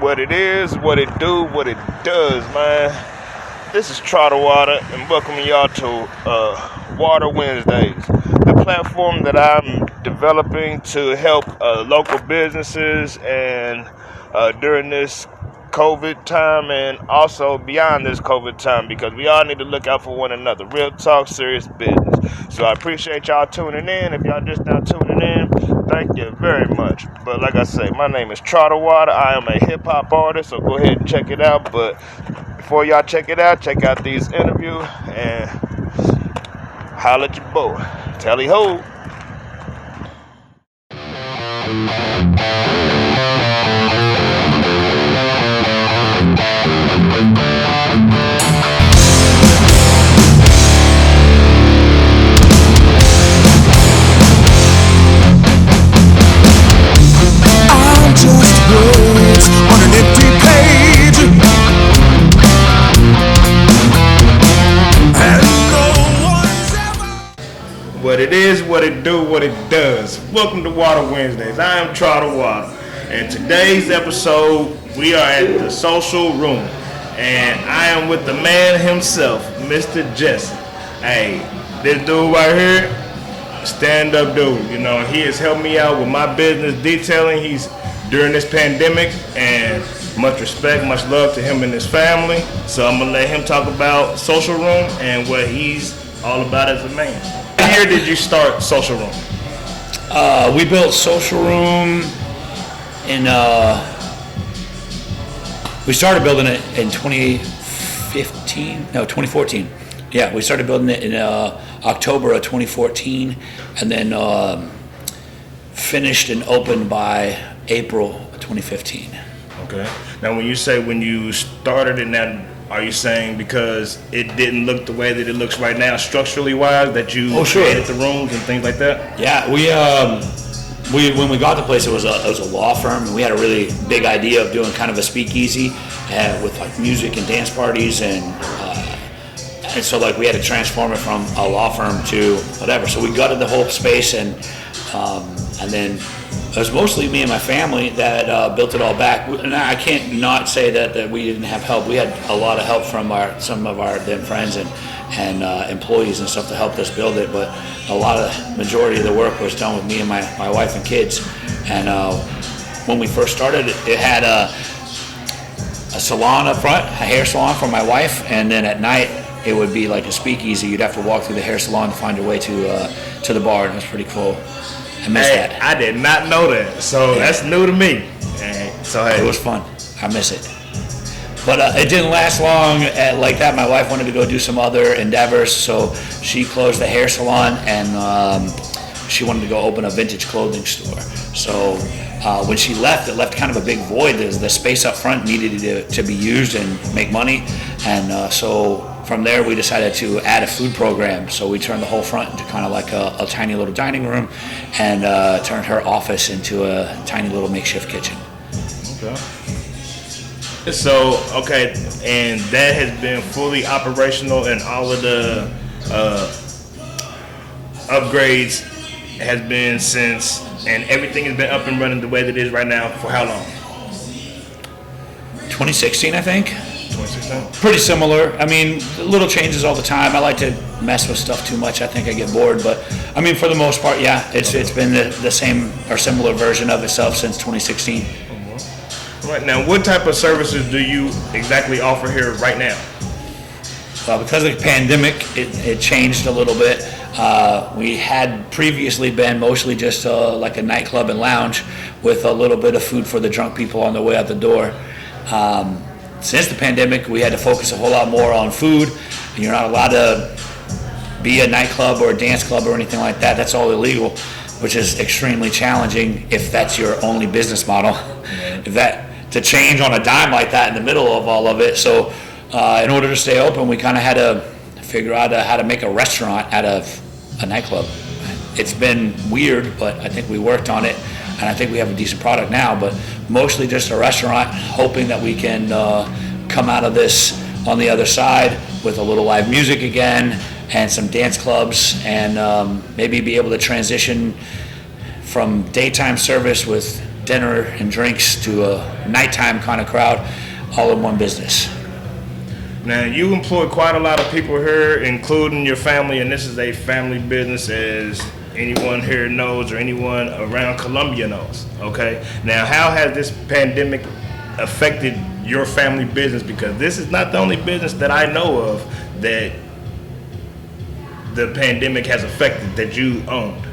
What it is, what it do, what it does, man. This is Trotter Water, and welcoming y'all to Water Wednesdays, the platform that I'm developing to help local businesses and during this COVID time and also beyond this COVID time, because we all need to look out for one another. Real talk, serious business. So I appreciate y'all tuning in. If y'all just now tuning in, thank you very much. But like I say, my name is Trotter Water. I am a hip hop artist, so go ahead and check it out. But before y'all check it out, check out these interviews and holla at your boy. Tally ho. Words on an empty page, and no one's ever. What it is, what it do, what it does. Welcome to Water Wednesdays. I am Trotter Water, and today's episode we are at the Social Room, and I am with the man himself, Mr. Jesse. Hey, this dude right here, stand-up dude. You know, he has helped me out with my business detailing. He's during this pandemic, and much respect, much love to him and his family. So I'm gonna let him talk about Social Room and what he's all about as a man. What year did you start Social Room? We built Social Room in, we started building it in 2014. Yeah, we started building it in October of 2014, and then finished and opened by April 2015. Okay. Now, when you say when you started it, now are you saying because it didn't look the way that it looks right now, structurally wise, that you created the rooms and things like that? Yeah, we when we got the place, it was a law firm, and we had a really big idea of doing kind of a speakeasy with like music and dance parties, and so like we had to transform it from a law firm to whatever. So we gutted the whole space, and then it was mostly me and my family that built it all back. And I can't not say that we didn't have help. We had a lot of help from some of our then friends and employees and stuff to help us build it. But a majority of the work was done with me and my wife and kids. And when we first started, it had a salon up front, a hair salon for my wife, and then at night it would be like a speakeasy. You'd have to walk through the hair salon to find your way to the bar, and it was pretty cool. I missed that. I did not know that, so that's new to me. So it was fun. I miss it. But it didn't last long like that. My wife wanted to go do some other endeavors, so she closed the hair salon, and she wanted to go open a vintage clothing store. So when she left, it left kind of a big void. The space up front needed to be used and make money, and so from there, we decided to add a food program. So we turned the whole front into kind of like a tiny little dining room, and turned her office into a tiny little makeshift kitchen. Okay. So, okay, and that has been fully operational, and all of the upgrades has been since, and everything has been up and running the way that it is right now for how long? 2016, I think. 2016? Pretty similar. I mean, little changes all the time. I like to mess with stuff too much. I think I get bored, but I mean, for the most part, yeah, it's been the same or similar version of itself since 2016. Right now, what type of services do you exactly offer here right now? Well, because of the pandemic, it changed a little bit. We had previously been mostly just like a nightclub and lounge with a little bit of food for the drunk people on their way out the door. Since the pandemic, we had to focus a whole lot more on food, and you're not allowed to be a nightclub or a dance club or anything like that. That's all illegal, which is extremely challenging if that's your only business model. To change on a dime like that in the middle of all of it. So in order to stay open, we kind of had to figure out how to make a restaurant out of a nightclub. It's been weird, but I think we worked on it, and I think we have a decent product now, but mostly just a restaurant, hoping that we can come out of this on the other side with a little live music again and some dance clubs, and maybe be able to transition from daytime service with dinner and drinks to a nighttime kind of crowd, all in one business. Now, you employ quite a lot of people here, including your family, and this is a family business, as anyone here knows or anyone around Columbia knows, okay? Now, how has this pandemic affected your family business? Because this is not the only business that I know of that the pandemic has affected that you owned.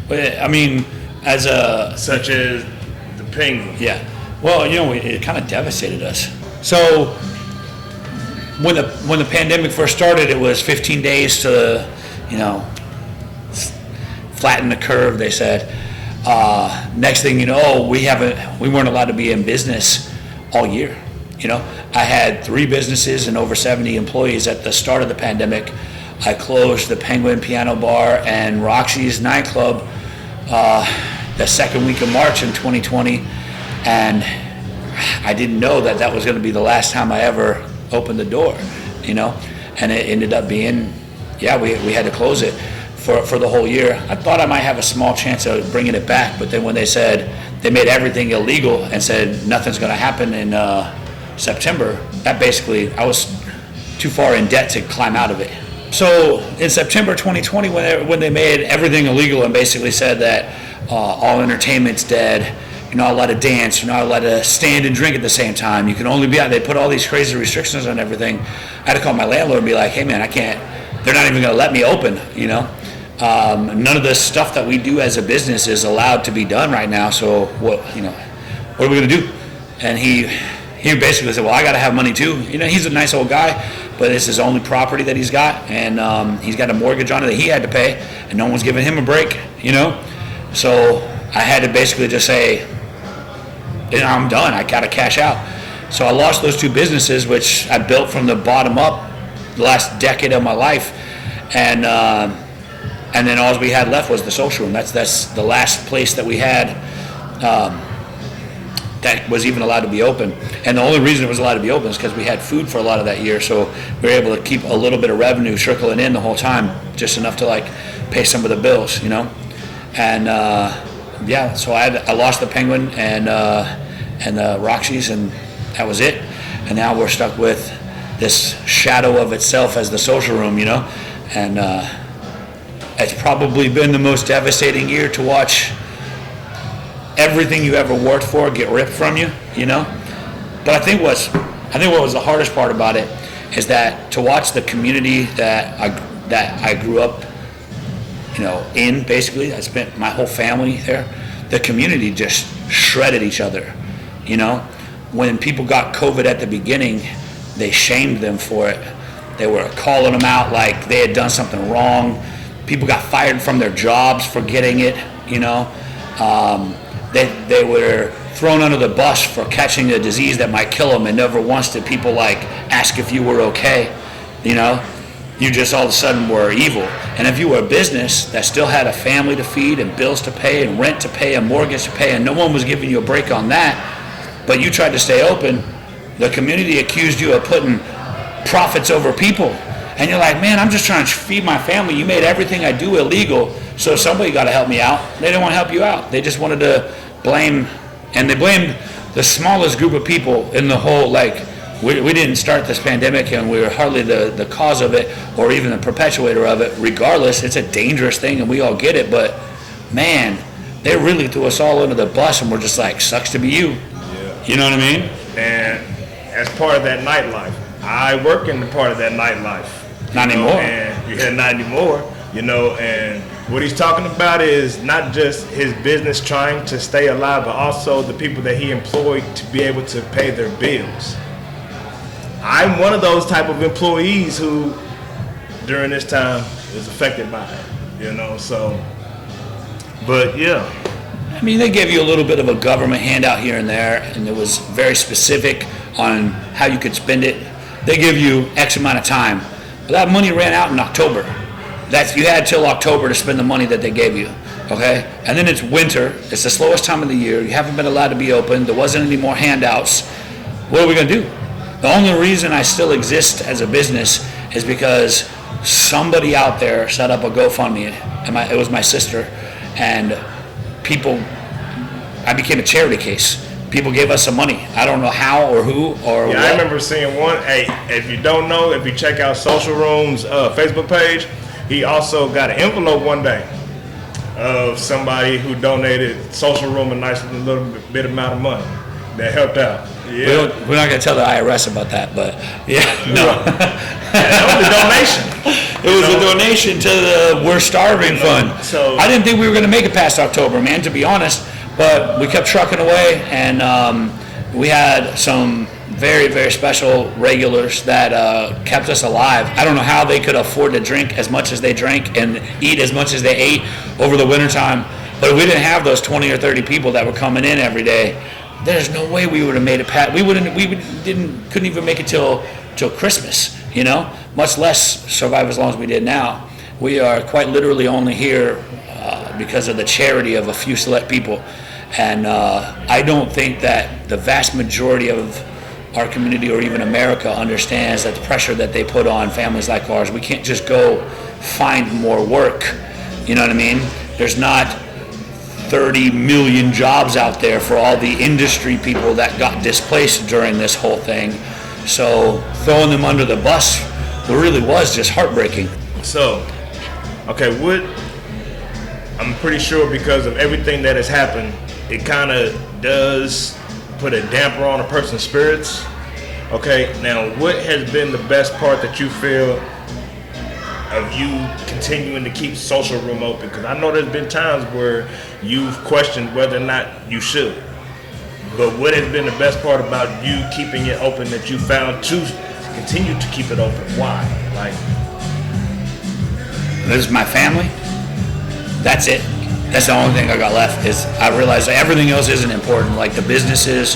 But I mean, Such as the Penguin. yeah. Well, it kind of devastated us. So when the pandemic first started, it was 15 days to, flatten the curve, they said. Next thing you know, we weren't allowed to be in business all year. I had 3 businesses and over 70 employees at the start of the pandemic. I closed the Penguin Piano Bar and Roxy's nightclub the second week of March in 2020, and I didn't know that was going to be the last time I ever opened the door, and it ended up being, we had to close it for the whole year. I thought I might have a small chance of bringing it back, but then when they said they made everything illegal and said nothing's going to happen in September, that basically, I was too far in debt to climb out of it. So in September 2020, when they made everything illegal and basically said that all entertainment's dead, you're not allowed to dance, you're not allowed to stand and drink at the same time, you can only be out, they put all these crazy restrictions on everything. I had to call my landlord and be like, hey man, I can't, they're not even going to let me open, None of the stuff that we do as a business is allowed to be done right now, so what are we going to do? And he basically said, well, I got to have money too. He's a nice old guy, but it's his only property that he's got, and he's got a mortgage on it that he had to pay, and no one's giving him a break, So I had to basically just say, I'm done, I got to cash out. So I lost those 2 businesses, which I built from the bottom up the last decade of my life, and then all we had left was the social room. That's the last place that we had that was even allowed to be open. And the only reason it was allowed to be open is because we had food for a lot of that year, so we were able to keep a little bit of revenue trickling in the whole time, just enough to pay some of the bills, And so I lost the Penguin and the Roxy's, and that was it. And now we're stuck with this shadow of itself as the social room, And it's probably been the most devastating year to watch everything you ever worked for get ripped from you, But I think what was the hardest part about it is that to watch the community that I grew up, in, basically, I spent my whole family there. The community just shredded each other, When people got COVID at the beginning, they shamed them for it. They were calling them out like they had done something wrong. People got fired from their jobs for getting it, They were thrown under the bus for catching a disease that might kill them, and never once did people ask if you were okay, You just all of a sudden were evil. And if you were a business that still had a family to feed and bills to pay and rent to pay and mortgage to pay, and no one was giving you a break on that, but you tried to stay open, the community accused you of putting profits over people. And you're like, man, I'm just trying to feed my family. You made everything I do illegal, so somebody got to help me out. They didn't want to help you out. They just wanted to blame, and they blamed the smallest group of people in the whole, we didn't start this pandemic, and we were hardly the cause of it or even the perpetuator of it. Regardless, it's a dangerous thing, and we all get it, but man, they really threw us all under the bus, and we're just like, sucks to be you. Yeah. You know what I mean? And as part of that nightlife, I work in the part of that nightlife. Not anymore. And not anymore, and what he's talking about is not just his business trying to stay alive, but also the people that he employed to be able to pay their bills. I'm one of those type of employees who, during this time, is affected by it, so, but yeah. I mean, they gave you a little bit of a government handout here and there, and it was very specific on how you could spend it. They give you X amount of time. But that money ran out in October. You had till October to spend the money that they gave you, okay? And then it's winter. It's the slowest time of the year. You haven't been allowed to be open. There wasn't any more handouts. What are we going to do? The only reason I still exist as a business is because somebody out there set up a GoFundMe, and it was my sister, and people I became a charity case. People gave us some money. I don't know how or who or Yeah, what. I remember seeing one. Hey, if you don't know, if you check out Social Room's Facebook page, he also got an envelope one day of somebody who donated Social Room a nice little bit amount of money that helped out. Yeah, We're not going to tell the IRS about that, but yeah, no. that was a donation. It was a donation to the We're Starving Fund. So- I didn't think we were going to make it past October, man, to be honest. But we kept trucking away, and we had some very, very special regulars that kept us alive. I don't know how they could afford to drink as much as they drank and eat as much as they ate over the wintertime. But if we didn't have those 20 or 30 people that were coming in every day, there's no way we would have made it past. Couldn't even make it till Christmas, you know, much less survive as long as we did now. We are quite literally only here because of the charity of a few select people. And I don't think that the vast majority of our community or even America understands that the pressure that they put on families like ours. We can't just go find more work. You know what I mean? There's not 30 million jobs out there for all the industry people that got displaced during this whole thing. So throwing them under the bus really was just heartbreaking. So, okay, I'm pretty sure because of everything that has happened, it kind of does put a damper on a person's spirits. Okay, now what has been the best part that you feel of you continuing to keep Social Room open? Because I know there's been times where you've questioned whether or not you should. But what has been the best part about you keeping it open that you found to continue to keep it open? Why? Like, This is my family. That's it. That's the only thing I got left. Is I realized that everything else isn't important, like the businesses,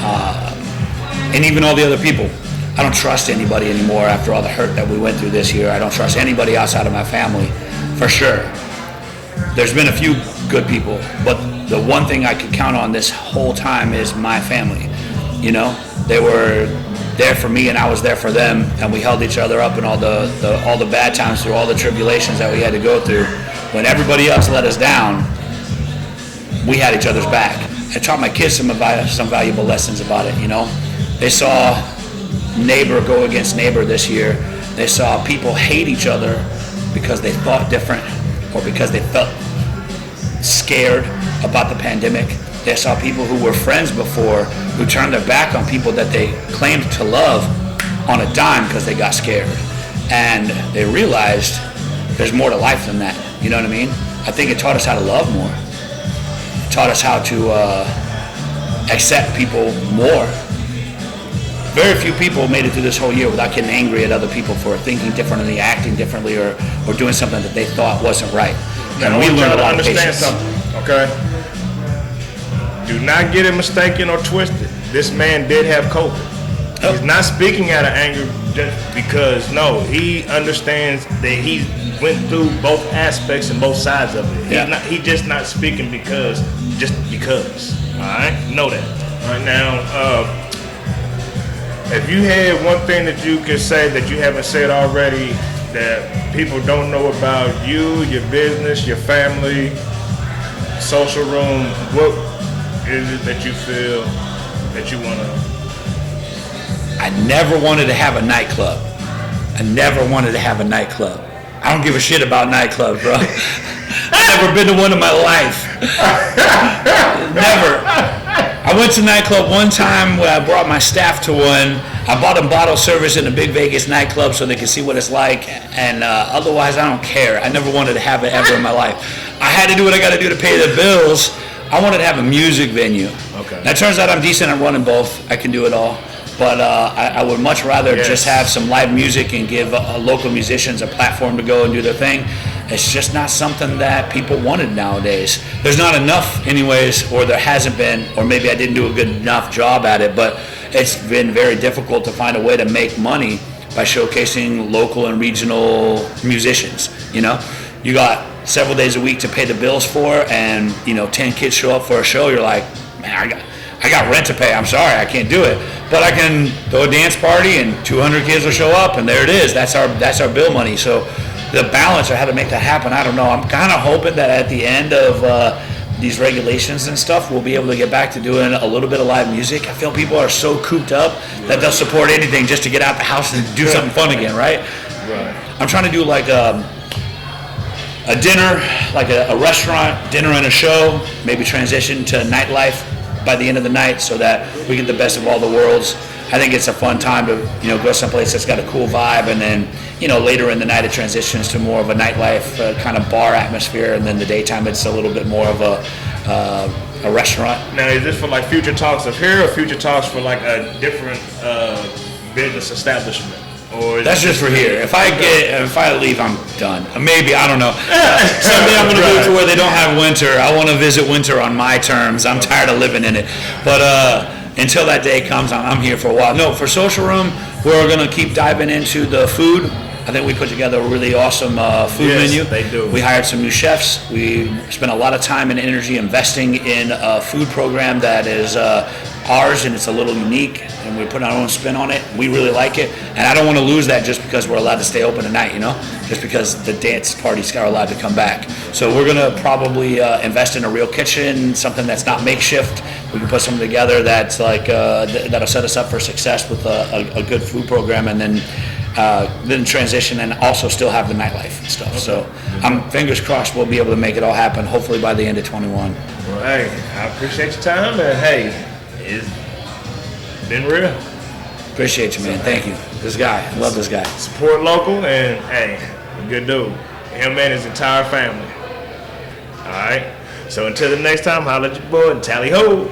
and even all the other people. I don't trust anybody anymore after all the hurt that we went through this year. I don't trust anybody outside of my family, for sure. There's been a few good people, but the one thing I could count on this whole time is my family. You know, they were there for me and I was there for them, and we held each other up in all the bad times, through all the tribulations that we had to go through. When everybody else let us down, we had each other's back. I taught my kids some valuable lessons about it, you know. They saw neighbor go against neighbor this year. They saw people hate each other because they thought different or because they felt scared about the pandemic. They saw people who were friends before who turned their back on people that they claimed to love on a dime because they got scared. And they realized there's more to life than that. You know what I mean? I think it taught us how to love more. It taught us how to accept people more. Very few people made it through this whole year without getting angry at other people for thinking differently, acting differently, or doing something that they thought wasn't right. And we learned a lot of understand patience. something, okay? Do not get it mistaken or twisted. This man did have COVID. Oh. He's not speaking out of anger just because, no, he understands that he went through both aspects and both sides of it. Yeah. He's just not speaking because. All right, know that. All right, now, if you had one thing that you could say that you haven't said already that people don't know about you, your business, your family, Social Room, what is it that you feel that you want to? I never wanted to have a nightclub. I don't give a shit about nightclubs, bro. I've never been to one in my life. Never. I went to a nightclub one time where I brought my staff to one. I bought them bottle service in a big Vegas nightclub so they could see what it's like. And otherwise, I don't care. I never wanted to have it ever in my life. I had to do what I got to do to pay the bills. I wanted to have a music venue. Okay. Now, it turns out I'm decent at running both. I can do it all. But I would much rather just have some live music and give local musicians a platform to go and do their thing. It's just not something that people wanted nowadays. There's not enough anyways, or there hasn't been, or maybe I didn't do a good enough job at it, but it's been very difficult to find a way to make money by showcasing local and regional musicians. You know, you got several days a week to pay the bills for, and 10 kids show up for a show. You're like, man, I got rent to pay. I'm sorry, I can't do it. But I can throw a dance party and 200 kids will show up, and there it is. That's our bill money. So the balance of how to make that happen, I don't know. I'm kind of hoping that at the end of these regulations and stuff, we'll be able to get back to doing a little bit of live music. I feel people are so cooped up that they'll support anything just to get out the house and do something fun again, right? Right. I'm trying to do like a dinner, like a restaurant, dinner and a show, maybe transition to nightlife by the end of the night so that we get the best of all the worlds. I think it's a fun time to, go someplace that's got a cool vibe, and then, later in the night it transitions to more of a nightlife kind of bar atmosphere, and then the daytime it's a little bit more of a restaurant. Now, is this for like future talks of here, or future talks for like a different business establishment? Or That's just for here. If I leave, I'm done. Maybe, I don't know. Someday I'm going to move to where they don't have winter. I want to visit winter on my terms. I'm tired of living in it. But until that day comes, I'm here for a while. No, for Social Room, we're going to keep diving into the food. I think we put together a really awesome food menu. They do. We hired some new chefs. We spent a lot of time and energy investing in a food program that is ours, and it's a little unique, and we put our own spin on it. We really like it, and I don't want to lose that just because we're allowed to stay open at night, just because the dance parties are allowed to come back. So we're going to probably invest in a real kitchen, something that's not makeshift. We can put something together that's like that'll set us up for success with a good food program, and then transition and also still have the nightlife and stuff. So I'm fingers crossed we'll be able to make it all happen, hopefully by the end of 21. Well, hey, I appreciate your time, and hey, it's been real. Appreciate you, man. Thank you. This guy, I love this guy. Support local, and hey, a good dude. Him and his entire family. All right. So until the next time, holla at your boy and tally ho.